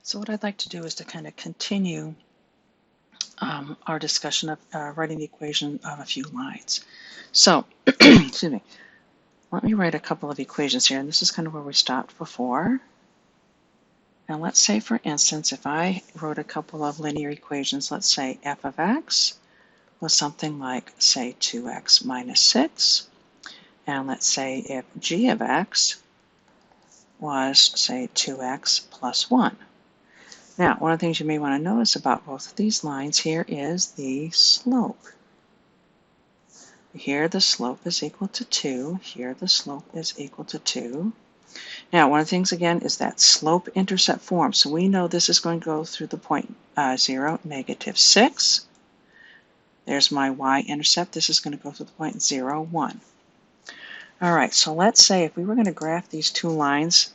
So what I'd like to do is to kind of continue our discussion of writing the equation of a few lines. So, excuse me, let me write a couple of equations here, and this is kind of where we stopped before. Now let's say, for instance, if I wrote a couple of linear equations, let's say f of x was something like, say, 2x minus 6, and let's say if g of x was, say, 2x plus 1. Now, one of the things you may want to notice about both of these lines here is the slope. Here the slope is equal to 2. Here the slope is equal to 2. Now, one of the things, again, is that slope-intercept form. So we know this is going to go through the point 0, negative 6. There's my y-intercept. This is going to go through the point 0, 1. All right, so let's say if we were going to graph these two lines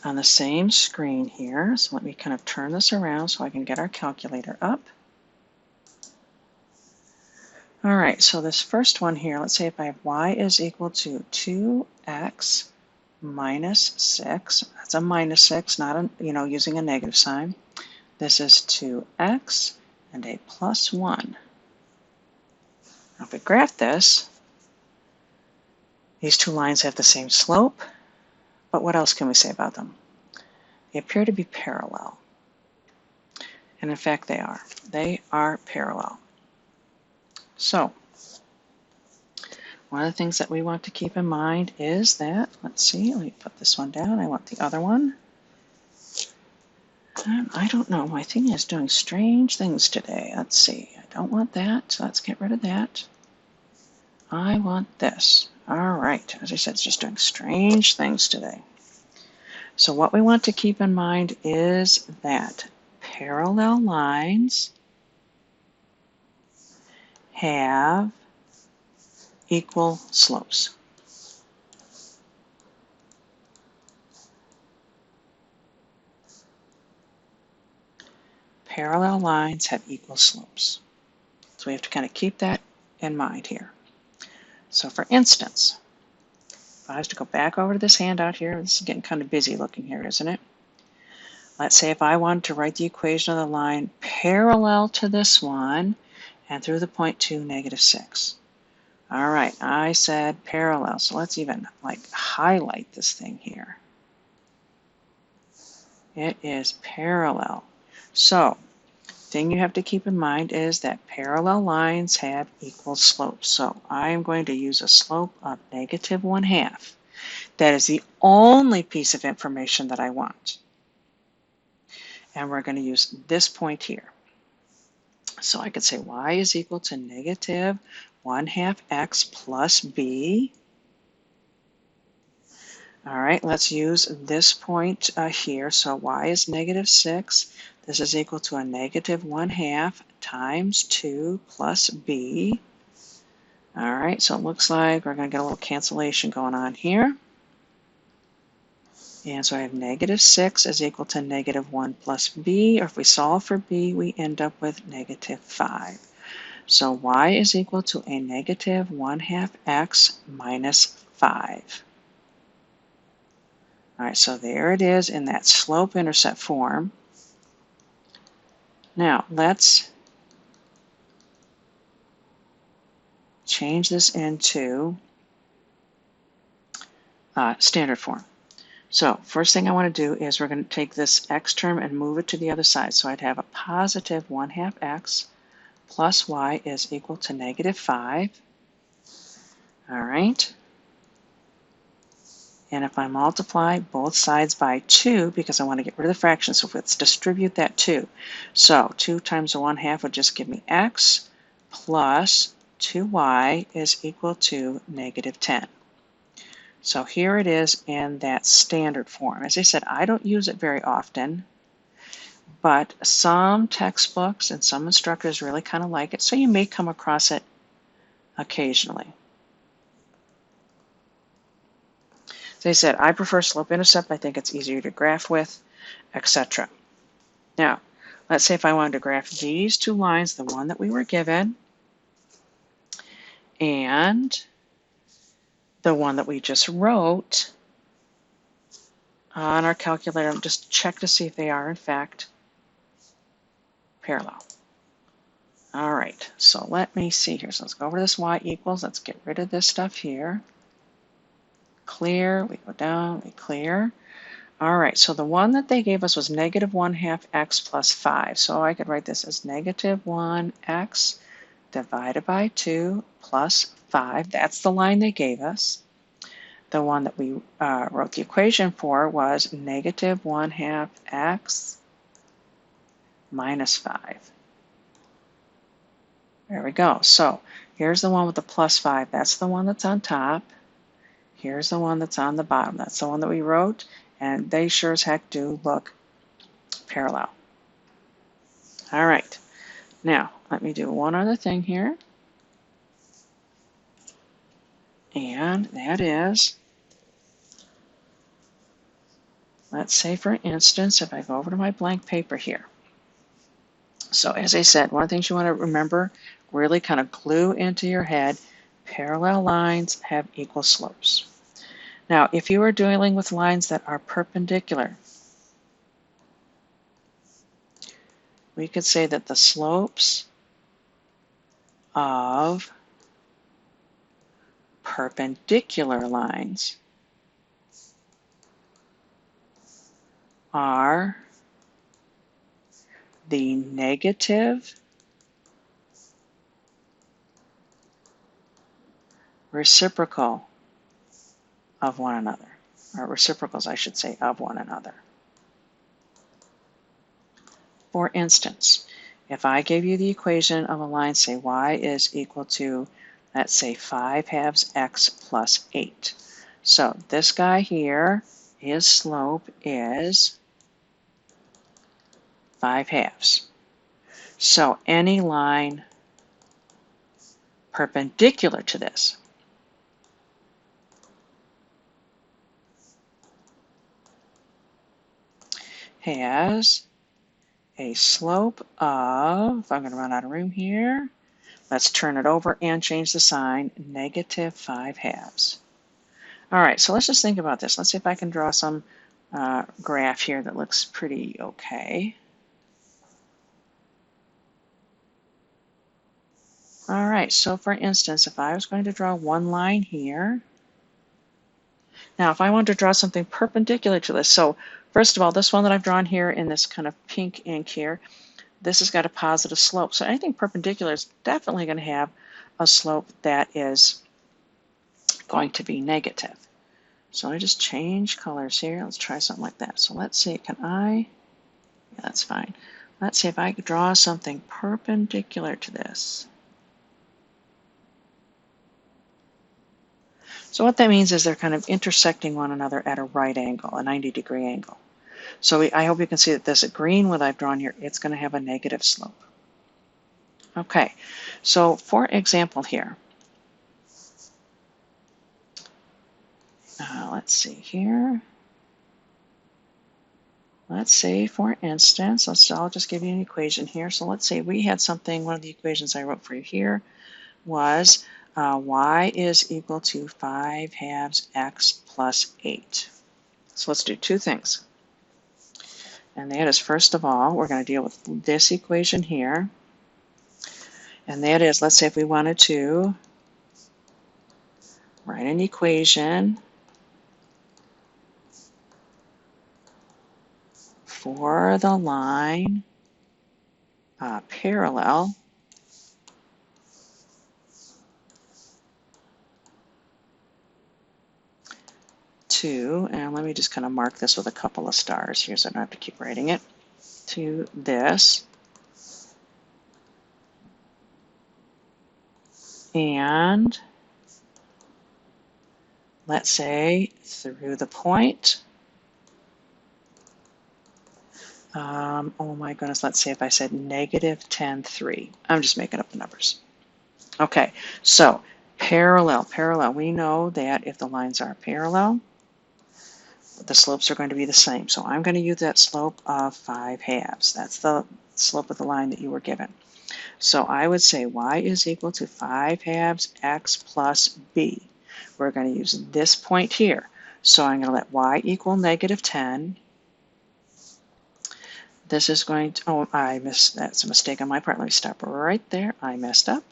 on the same screen here. So let me kind of turn this around so I can get our calculator up. All right, so this first one here, let's say if I have y is equal to 2x minus 6. That's a minus 6, not a, using a negative sign. This is 2x and a plus 1. Now if we graph this, these two lines have the same slope, but what else can we say about them? They appear to be parallel. And in fact, they are. They are parallel. So, one of the things that we want to keep in mind is that, let's see, let me put this one down. I want the other one. I don't know, my thing is doing strange things today. Let's see, I don't want that, so let's get rid of that. I want this. All right, as I said, it's just doing strange things today. So what we want to keep in mind is that parallel lines have equal slopes. Parallel lines have equal slopes. So we have to kind of keep that in mind here. So for instance, if I was to go back over to this handout here, this is getting kind of busy looking here, isn't it? Let's say if I wanted to write the equation of the line parallel to this one and through the point 2, negative 6. All right, I said parallel, so let's even highlight this thing here. It is parallel. So, thing you have to keep in mind is that parallel lines have equal slopes. So I am going to use a slope of negative 1/2. That is the only piece of information that I want. And we're going to use this point here. So I could say y is equal to negative 1/2 x plus b. All right, let's use this point here. So y is negative 6. This is equal to a negative 1/2 times 2 plus b. All right, so it looks like we're going to get a little cancellation going on here. And so I have negative 6 is equal to negative 1 plus b, or if we solve for b, we end up with negative 5. So y is equal to a negative 1/2 x minus 5. All right, so there it is in that slope-intercept form. Now, let's change this into standard form. So first thing I want to do is we're going to take this x term and move it to the other side. So I'd have a positive 1/2 x plus y is equal to negative 5. All right. And if I multiply both sides by 2, because I want to get rid of the fraction, so let's distribute that 2. So 2 times 1/2 would just give me x plus 2y is equal to negative 10. So here it is in that standard form. As I said, I don't use it very often, but some textbooks and some instructors really kind of like it, so you may come across it occasionally. As I said, I prefer slope-intercept. I think it's easier to graph with, etc. Now, let's say if I wanted to graph these two lines, the one that we were given, and the one that we just wrote, on our calculator and just check to see if they are in fact parallel. All right, so let me see here. So let's go over to this y equals. Let's get rid of this stuff here. Clear, we go down, we clear. All right, so the one that they gave us was -1/2 x plus 5. So I could write this as -1x divided by 2 plus 5. That's the line they gave us. The one that we wrote the equation for was -1/2 x minus 5. There we go. So here's the one with the plus 5. That's the one that's on top. Here's the one that's on the bottom. That's the one that we wrote. And they sure as heck do look parallel. All right. Now, let me do one other thing here. And that is, let's say, for instance, if I go over to my blank paper here. So as I said, one of the things you want to remember, really kind of glue into your head, parallel lines have equal slopes. Now, if you are dealing with lines that are perpendicular, we could say that the slopes of perpendicular lines are the negative reciprocal of one another, or reciprocals, I should say, of one another. For instance, if I gave you the equation of a line, say y is equal to, let's say, 5/2 x plus 8. So this guy here, his slope is 5/2. So any line perpendicular to this has a slope of, I'm going to run out of room here, let's turn it over and change the sign, -5/2. All right, so let's just think about this. Let's see if I can draw some graph here that looks pretty okay. All right, so for instance, if I was going to draw one line here, now if I wanted to draw something perpendicular to this, so first of all, this one that I've drawn here in this kind of pink ink here, this has got a positive slope. So anything perpendicular is definitely going to have a slope that is going to be negative. So I just change colors here. Let's try something like that. So let's see, can I, yeah, that's fine. Let's see if I could draw something perpendicular to this. So what that means is they're kind of intersecting one another at a right angle, a 90-degree angle. So I hope you can see that this green what I've drawn here, it's going to have a negative slope. Okay, so for example here, let's see here. Let's say, for instance, I'll just give you an equation here. So let's say we had something, one of the equations I wrote for you here was y is equal to 5/2 x plus 8. So let's do two things. And that is, first of all, we're going to deal with this equation here. And that is, let's say if we wanted to write an equation for the line parallel to, and let me just kind of mark this with a couple of stars here so I don't have to keep writing it, to this. And let's say through the point, oh my goodness, let's say if I said -10, 3. I'm just making up the numbers. Okay, so parallel, we know that if the lines are parallel, the slopes are going to be the same. So I'm going to use that slope of 5/2. That's the slope of the line that you were given. So I would say y is equal to 5/2 x plus b. We're going to use this point here. So I'm going to let y equal negative 10. This is going to, oh, that's a mistake on my part. Let me stop right there. I messed up.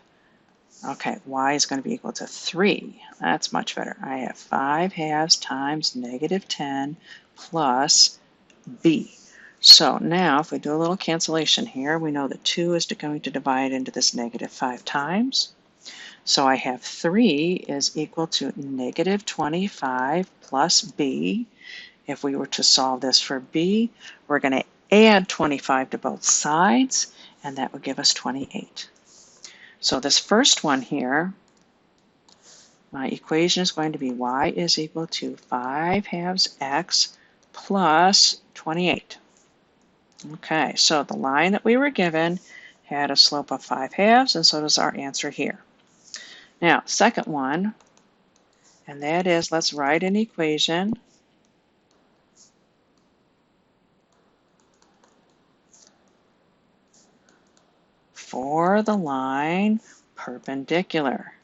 Okay, y is going to be equal to 3. That's much better. I have 5 halves times negative 10 plus b. So now if we do a little cancellation here, we know that 2 is going to divide into this negative 5 times. So I have 3 is equal to negative 25 plus b. If we were to solve this for b, we're going to add 25 to both sides, and that would give us 28. So this first one here, my equation is going to be y is equal to 5 halves x plus 28. Okay, so the line that we were given had a slope of 5 halves, and so does our answer here. Now, second one, and that is, let's write an equation for the line perpendicular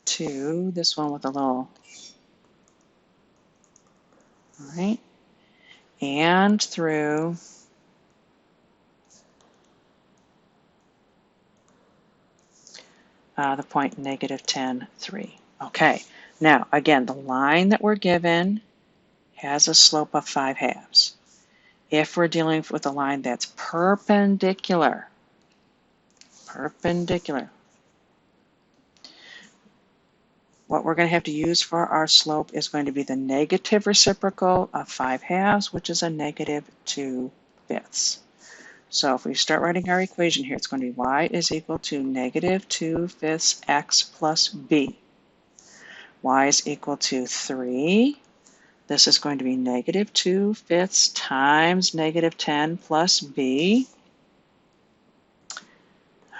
to this one with a little, all right, and through the point negative 10, 3. Okay, now again, the line that we're given has a slope of 5 halves. If we're dealing with a line that's perpendicular, what we're going to have to use for our slope is going to be the negative reciprocal of 5 halves, which is a negative 2/5. So if we start writing our equation here, it's going to be y is equal to negative 2/5 x plus b. Y is equal to 3. This is going to be negative 2/5 times negative 10 plus b.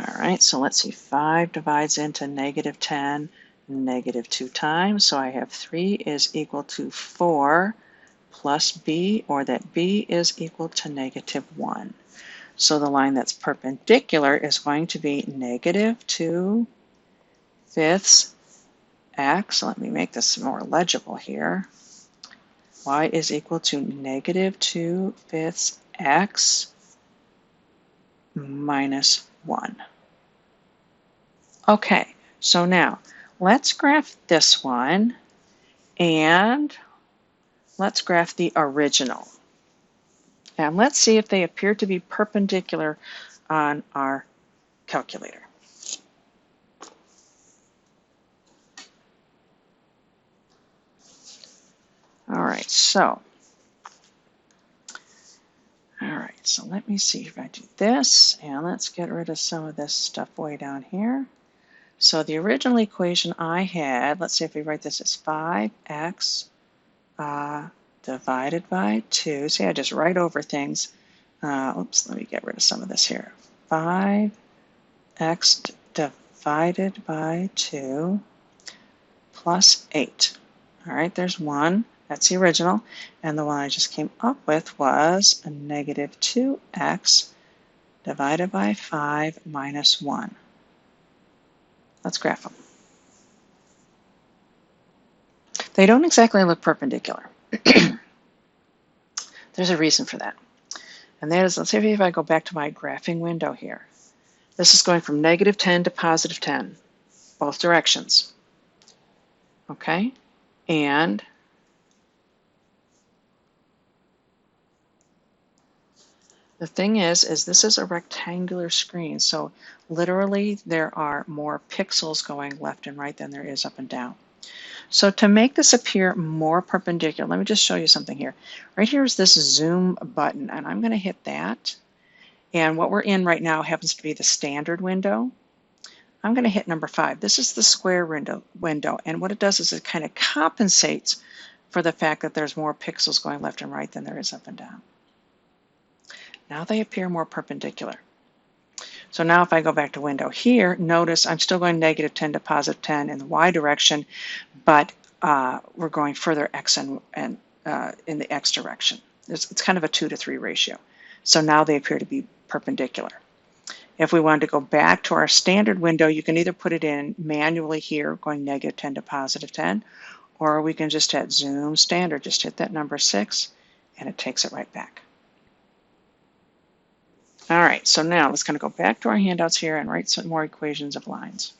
All right, so let's see, 5 divides into negative 10, negative 2 times. So I have 3 is equal to 4 plus b, or that b is equal to negative 1. So the line that's perpendicular is going to be negative 2/5 x. Let me make this more legible here. Y is equal to negative 2/5 x minus 1. Okay, so now let's graph this one, and let's graph the original. And let's see if they appear to be perpendicular on our calculator. All right, so let me see if I do this, and let's get rid of some of this stuff way down here. So the original equation I had, let's see if we write this as 5x divided by 2. See, I just write over things. Oops, let me get rid of some of this here. 5x divided by 2 plus 8. All right, there's 1. That's the original. And the one I just came up with was a negative 2x divided by 5 minus 1. Let's graph them. They don't exactly look perpendicular. There's a reason for that. And that is, let's see if I go back to my graphing window here. This is going from negative 10 to positive 10, both directions. Okay? And the thing is this is a rectangular screen, so literally there are more pixels going left and right than there is up and down. So to make this appear more perpendicular, let me just show you something here. Right here is this zoom button, and I'm going to hit that. And what we're in right now happens to be the standard window. I'm going to hit number 5. This is the square window, and what it does is it kind of compensates for the fact that there's more pixels going left and right than there is up and down. Now they appear more perpendicular. So now if I go back to window here, notice I'm still going negative 10 to positive 10 in the y direction, but we're going further x and in the x direction. It's kind of a 2 to 3 ratio. So now they appear to be perpendicular. If we wanted to go back to our standard window, you can either put it in manually here, going -10 to +10, or we can just hit Zoom Standard, just hit that number 6, and it takes it right back. All right, so now let's kind of go back to our handouts here and write some more equations of lines.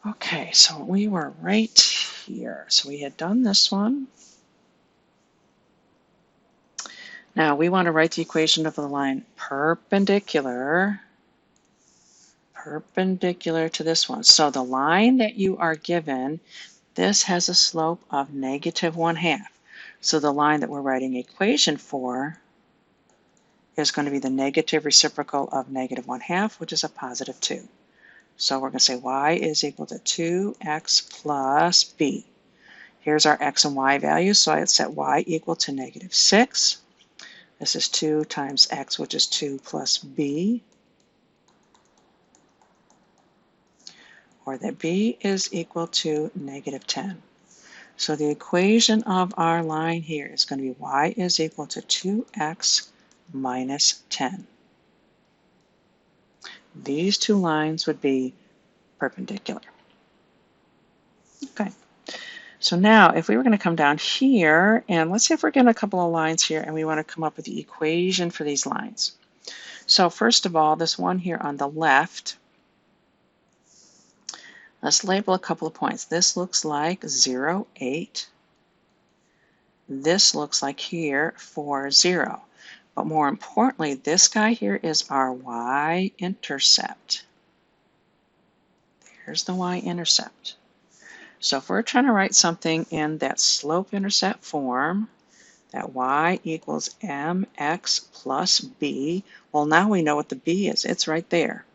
Okay, so we were right here. So we had done this one. Now we want to write the equation of the line perpendicular to this one. So the line that you are given, this has a slope of -1/2. So the line that we're writing equation for is going to be the negative reciprocal of -1/2, which is a +2. So we're going to say y is equal to 2x plus b. Here's our x and y values, so I set y equal to -6. This is 2 times x, which is 2 plus b, or that b is equal to -10. So the equation of our line here is going to be y is equal to 2x minus 10. These two lines would be perpendicular. Okay. So now if we were going to come down here, and let's say if we're getting a couple of lines here and we want to come up with the equation for these lines. So first of all, this one here on the left, let's label a couple of points. This looks like 0, 8. This looks like here 4, 0. But more importantly, this guy here is our y-intercept. There's the y-intercept. So if we're trying to write something in that slope-intercept form, that y equals mx plus b, well, now we know what the b is. It's right there.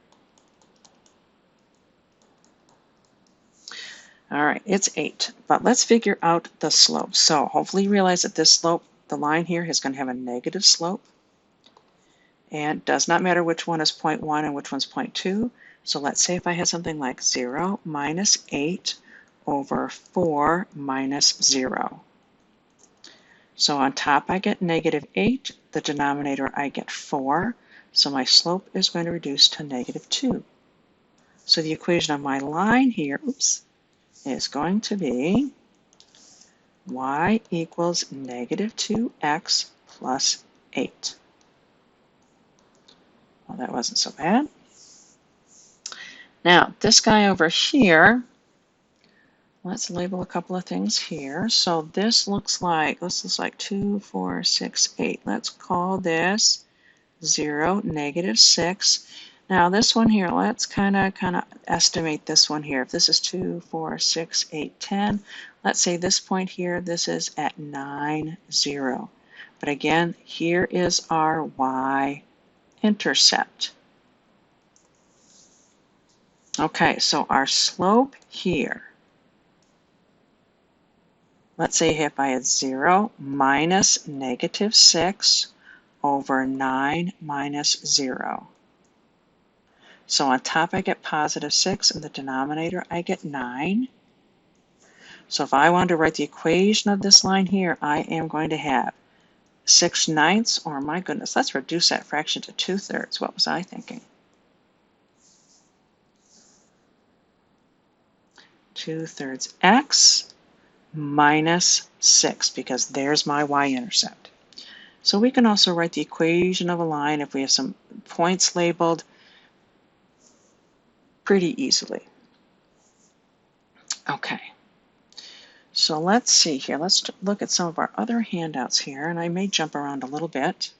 All right, it's 8, but let's figure out the slope. So hopefully you realize that this slope, the line here, is going to have a negative slope. And it does not matter which one is 0.1 and which one's 0.2. So let's say if I had something like 0 minus 8 over 4 minus 0. So on top I get -8, the denominator I get 4, so my slope is going to reduce to -2. So the equation of my line here, is going to be y equals -2x plus 8. Well, that wasn't so bad. Now, this guy over here, let's label a couple of things here. So this looks like 2, 4, 6, 8. Let's call this 0, -6. Now this one here, let's kind of estimate this one here. If this is 2, 4, 6, 8, 10, let's say this point here, this is at 9, 0. But again, here is our y-intercept. Okay, so our slope here, let's say if I had 0 minus -6 over 9 minus 0. So on top I get +6, and the denominator I get 9. So if I wanted to write the equation of this line here, I am going to have 6/9, or my goodness, let's reduce that fraction to 2/3. What was I thinking? 2/3 x minus 6, because there's my y-intercept. So we can also write the equation of a line if we have some points labeled pretty easily. Okay, so let's see here. Let's look at some of our other handouts here, and I may jump around a little bit.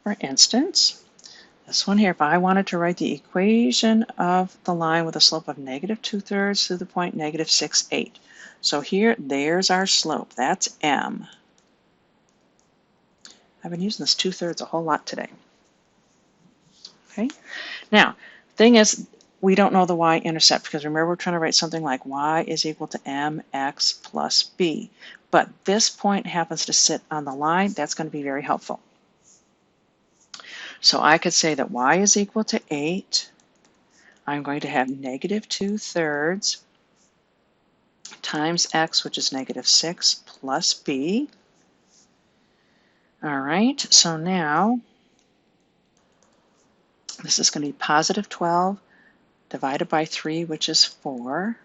For instance, this one here, if I wanted to write the equation of the line with a slope of -2/3 to the point -6, 8. So here, there's our slope. That's m. I've been using this 2/3 a whole lot today. Okay, now, thing is, we don't know the y-intercept, because remember we're trying to write something like y is equal to mx plus b. But this point happens to sit on the line. That's going to be very helpful. So I could say that y is equal to 8. I'm going to have -2/3 times x, which is -6, plus b. All right, so now this is going to be positive 12 divided by 3, which is 4,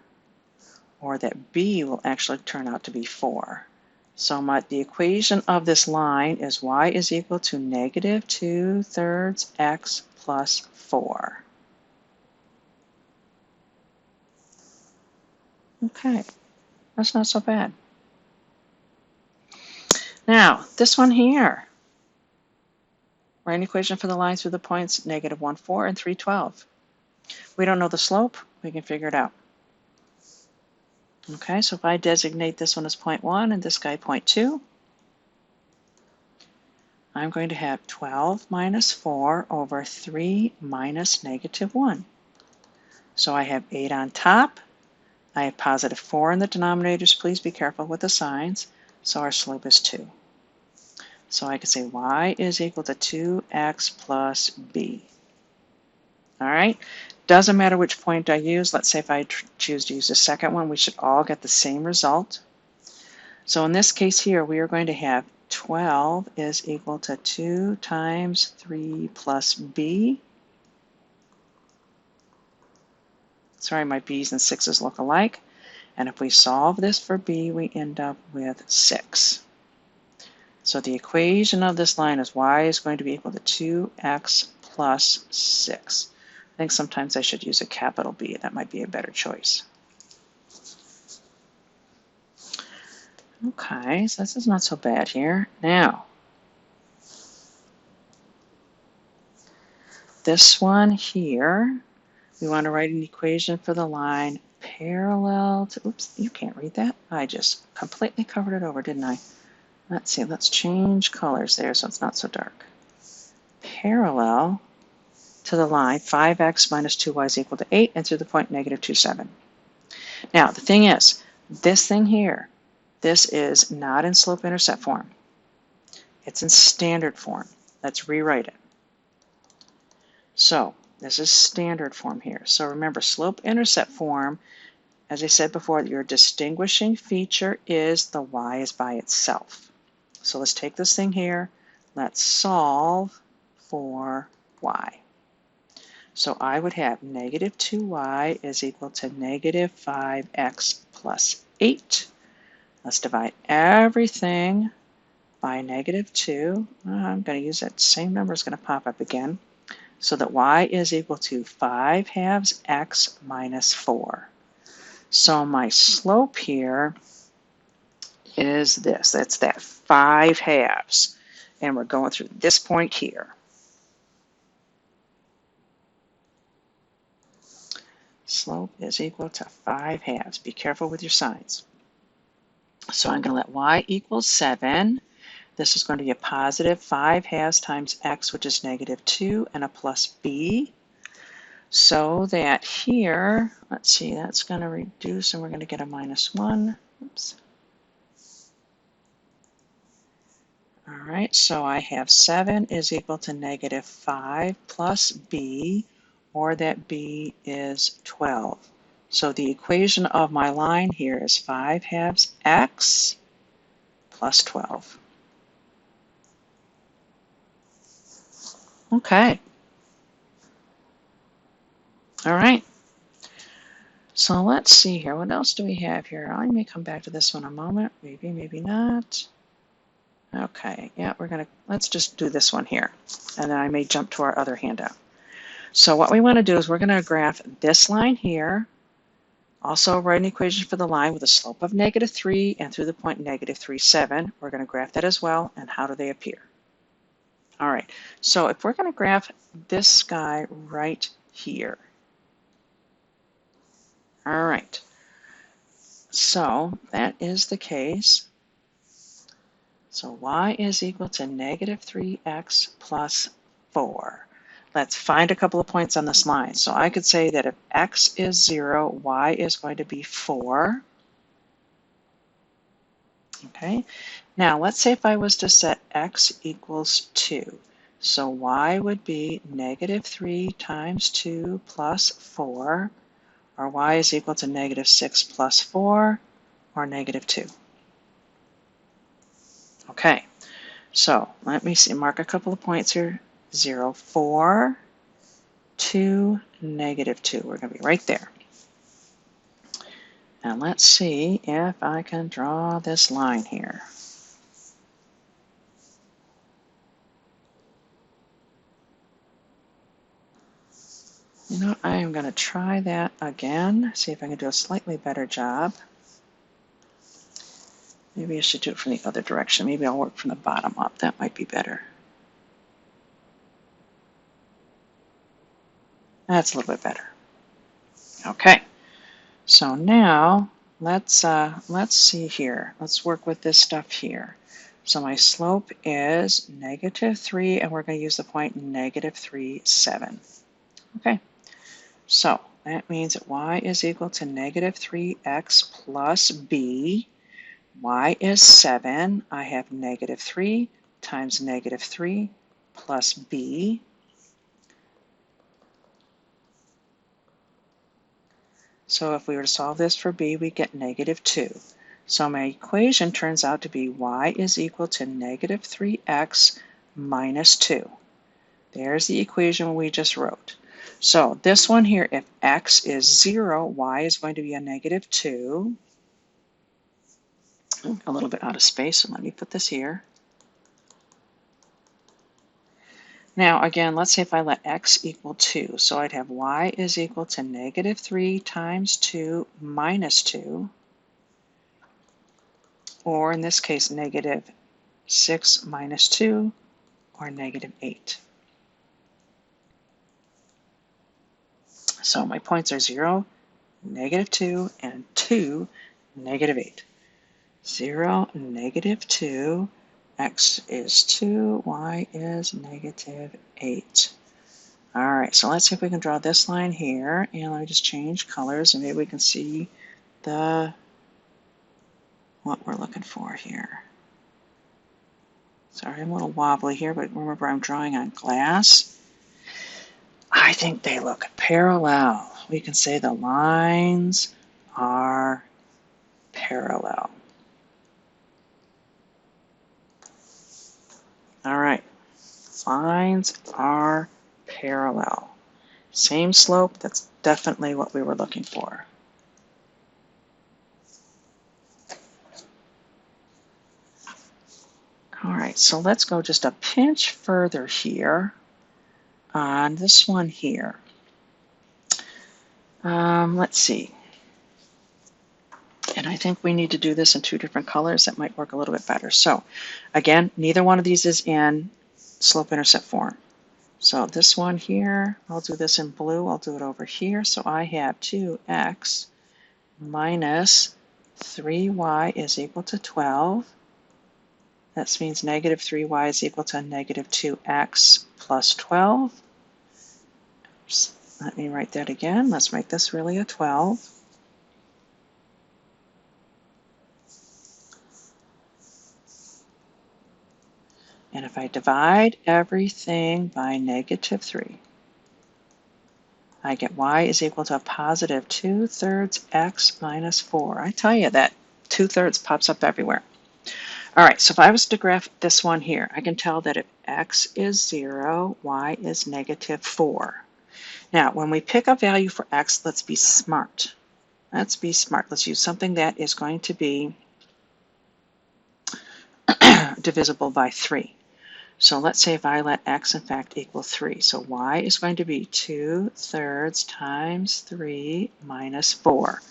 or that b will actually turn out to be 4. So the equation of this line is y is equal to negative 2/3 x plus 4. Okay, that's not so bad. Now, this one here. Write an equation for the line through the points negative 1, 4 and 3, 12. We don't know the slope. We can figure it out. Okay, so if I designate this one as 0.1 and this guy 0.2, I'm going to have 12 minus 4 over 3 minus negative 1. So I have 8 on top. I have positive 4 in the denominators. Please be careful with the signs. So our slope is 2. So I could say y is equal to 2x plus b. All right, doesn't matter which point I use. Let's say if I choose to use the second one, we should all get the same result. So in this case here, we are going to have 12 is equal to 2 times 3 plus b. Sorry, my b's and 6's look alike. And if we solve this for b, we end up with 6. So the equation of this line is y is going to be equal to 2x plus 6. I think sometimes I should use a capital B. That might be a better choice. Okay, so this is not so bad here. Now, this one here, we want to write an equation for the line parallel to, oops, you can't read that. I just completely covered it over, didn't I? Let's see, let's change colors there so it's not so dark. Parallel to the line 5x minus 2y is equal to 8 and through the point negative 2, 7. Now, the thing is, this thing here, this is not in slope-intercept form. It's in standard form. Let's rewrite it. So this is standard form here. So remember, slope-intercept form, as I said before, your distinguishing feature is the y is by itself. So let's take this thing here. Let's solve for y. So I would have negative 2y is equal to negative 5x plus 8. Let's divide everything by negative 2. I'm going to use that same number. It's going to pop up again. So that y is equal to 5 halves x minus 4. So my slope here is this. That's that 5 halves. And we're going through this point here. Slope is equal to 5 halves. Be careful with your signs. So I'm going to let y equal 7. This is going to be a positive 5 halves times x, which is negative 2, and a plus b. So that here, let's see, that's going to reduce, and we're going to get a minus 1. Oops. All right, so I have 7 is equal to negative 5 plus b, or that b is 12. So the equation of my line here is 5 halves x plus 12. Okay. All right. So let's see here. What else do we have here? I may come back to this one in a moment. Maybe, maybe not. Okay. Yeah, let's just do this one here. And then I may jump to our other handout. So what we want to do is we're going to graph this line here. Also write an equation for the line with a slope of negative 3 and through the point negative 3, 7. We're going to graph that as well. And how do they appear? All right. So if we're going to graph this guy right here. All right, so that is the case. So y is equal to negative 3x plus 4. Let's find a couple of points on this line. So I could say that if x is 0, y is going to be 4. Okay, now let's say if I was to set x equals 2. So y would be negative 3 times 2 plus 4. Or y is equal to negative 6 plus 4, or negative 2. Okay, So let me see, mark a couple of points here. 0, 4, 2, negative 2. We're going to be right there. And let's see if I can draw this line here. You know, I am going to try that again, see if I can do a slightly better job. Maybe I should do it from the other direction. Maybe I'll work from the bottom up. That might be better. That's a little bit better. Okay, so now let's see here. Let's work with this stuff here. So my slope is negative 3, and we're going to use the point negative 3, 7. Okay, so that means that y is equal to negative 3x plus b. Y is 7. I have negative 3 times negative 3 plus b. So if we were to solve this for b, we get negative 2. So my equation turns out to be y is equal to negative 3x minus 2. There's the equation we just wrote. So this one here, if x is 0, y is going to be a negative 2. A little bit out of space, so let me put this here. Now again, let's say if I let x equal 2, so I'd have y is equal to negative 3 times 2 minus 2, or in this case, negative 6 minus 2, or negative 8. So my points are 0, negative 2, and 2, negative 8. 0, negative 2, x is 2, y is negative 8. All right, so let's see if we can draw this line here, and let me just change colors, and maybe we can see what we're looking for here. Sorry, I'm a little wobbly here, but remember I'm drawing on glass. I think they look parallel. We can say the lines are parallel. All right, lines are parallel. Same slope, that's definitely what we were looking for. All right, so let's go just a pinch further here on this one here. Let's see. And I think we need to do this in 2 different colors. That might work a little bit better. So again, neither one of these is in slope-intercept form. So this one here, I'll do this in blue. I'll do it over here. So I have 2x minus 3y is equal to 12. That means negative 3y is equal to negative 2x plus 12. Oops. Let me write that again. Let's make this really a 12. And if I divide everything by negative 3, I get y is equal to a positive 2/3 x minus 4. I tell you that 2/3 pops up everywhere. All right, so if I was to graph this one here, I can tell that if x is 0, y is negative 4. Now, when we pick a value for x, let's be smart. Let's be smart. Let's use something that is going to be divisible by 3. So let's say if I let x in fact equal 3. So y is going to be 2/3 times 3 minus 4.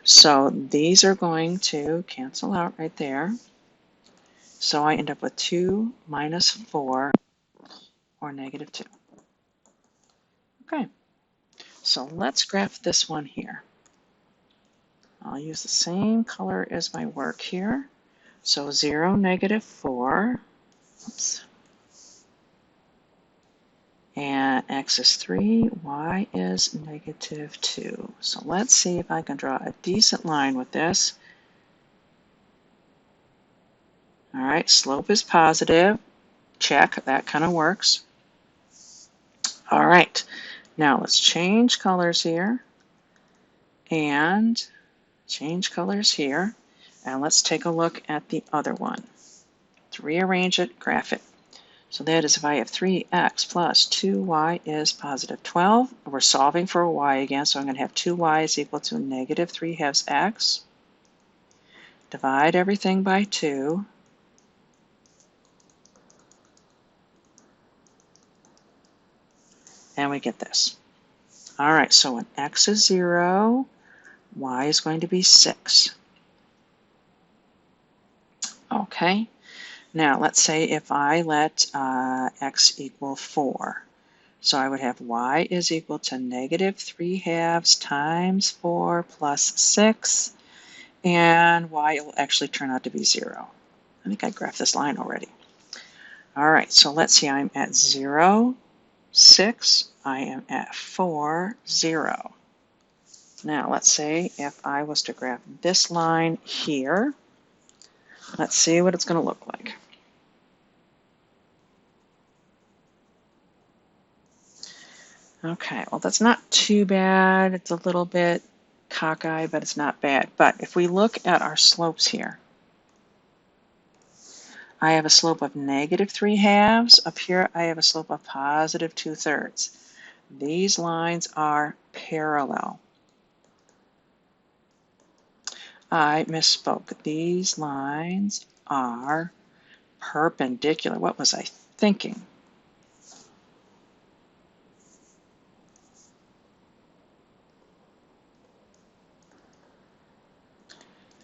So these are going to cancel out right there. So I end up with 2 minus 4, or negative 2. Okay, so let's graph this one here. I'll use the same color as my work here. So 0, negative 4. Oops. And x is 3, y is negative 2. So let's see if I can draw a decent line with this. All right, slope is positive. Check, that kind of works. All right, now let's change colors here and change colors here. And let's take a look at the other one. Let's to rearrange it, graph it. So that is if I have 3x plus 2y is positive 12. We're solving for a y again, so I'm going to have 2y is equal to negative 3/2 x. Divide everything by 2. And we get this. All right, so when x is 0, y is going to be 6. Okay, now let's say if I let x equal 4. So I would have y is equal to negative 3/2 times 4 plus 6, and y will actually turn out to be 0. I think I graphed this line already. All right, so let's see, I'm at 0, 6, I am at 4, 0. Now let's say if I was to graph this line here, let's see what it's going to look like. Okay, well that's not too bad. It's a little bit cockeyed, but it's not bad. But if we look at our slopes here, I have a slope of negative 3/2. Up here I have a slope of positive 2/3. These lines are parallel. I misspoke. These lines are perpendicular. What was I thinking?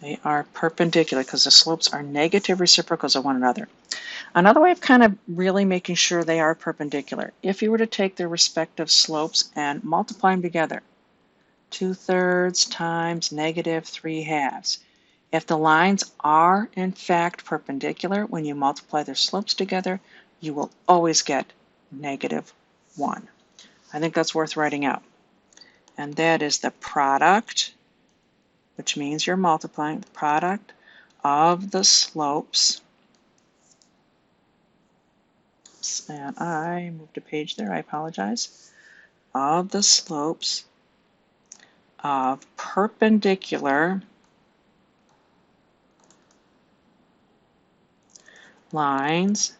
They are perpendicular because the slopes are negative reciprocals of one another. Another way of kind of really making sure they are perpendicular, if you were to take their respective slopes and multiply them together, 2/3 times negative 3/2. If the lines are in fact perpendicular, when you multiply their slopes together, you will always get -1. I think that's worth writing out. And that is the product, which means you're multiplying the product of the slopes. And I moved a page there, I apologize. Of the slopes of perpendicular lines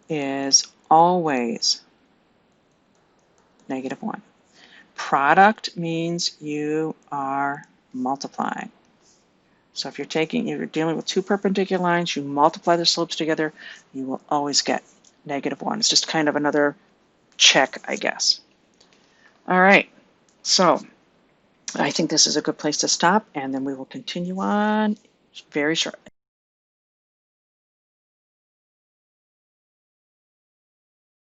is always -1. Product means you are multiplying. So if you're dealing with two perpendicular lines, you multiply the slopes together, you will always get -1. It's just kind of another check, I guess. All right, so I think this is a good place to stop, and then we will continue on very shortly.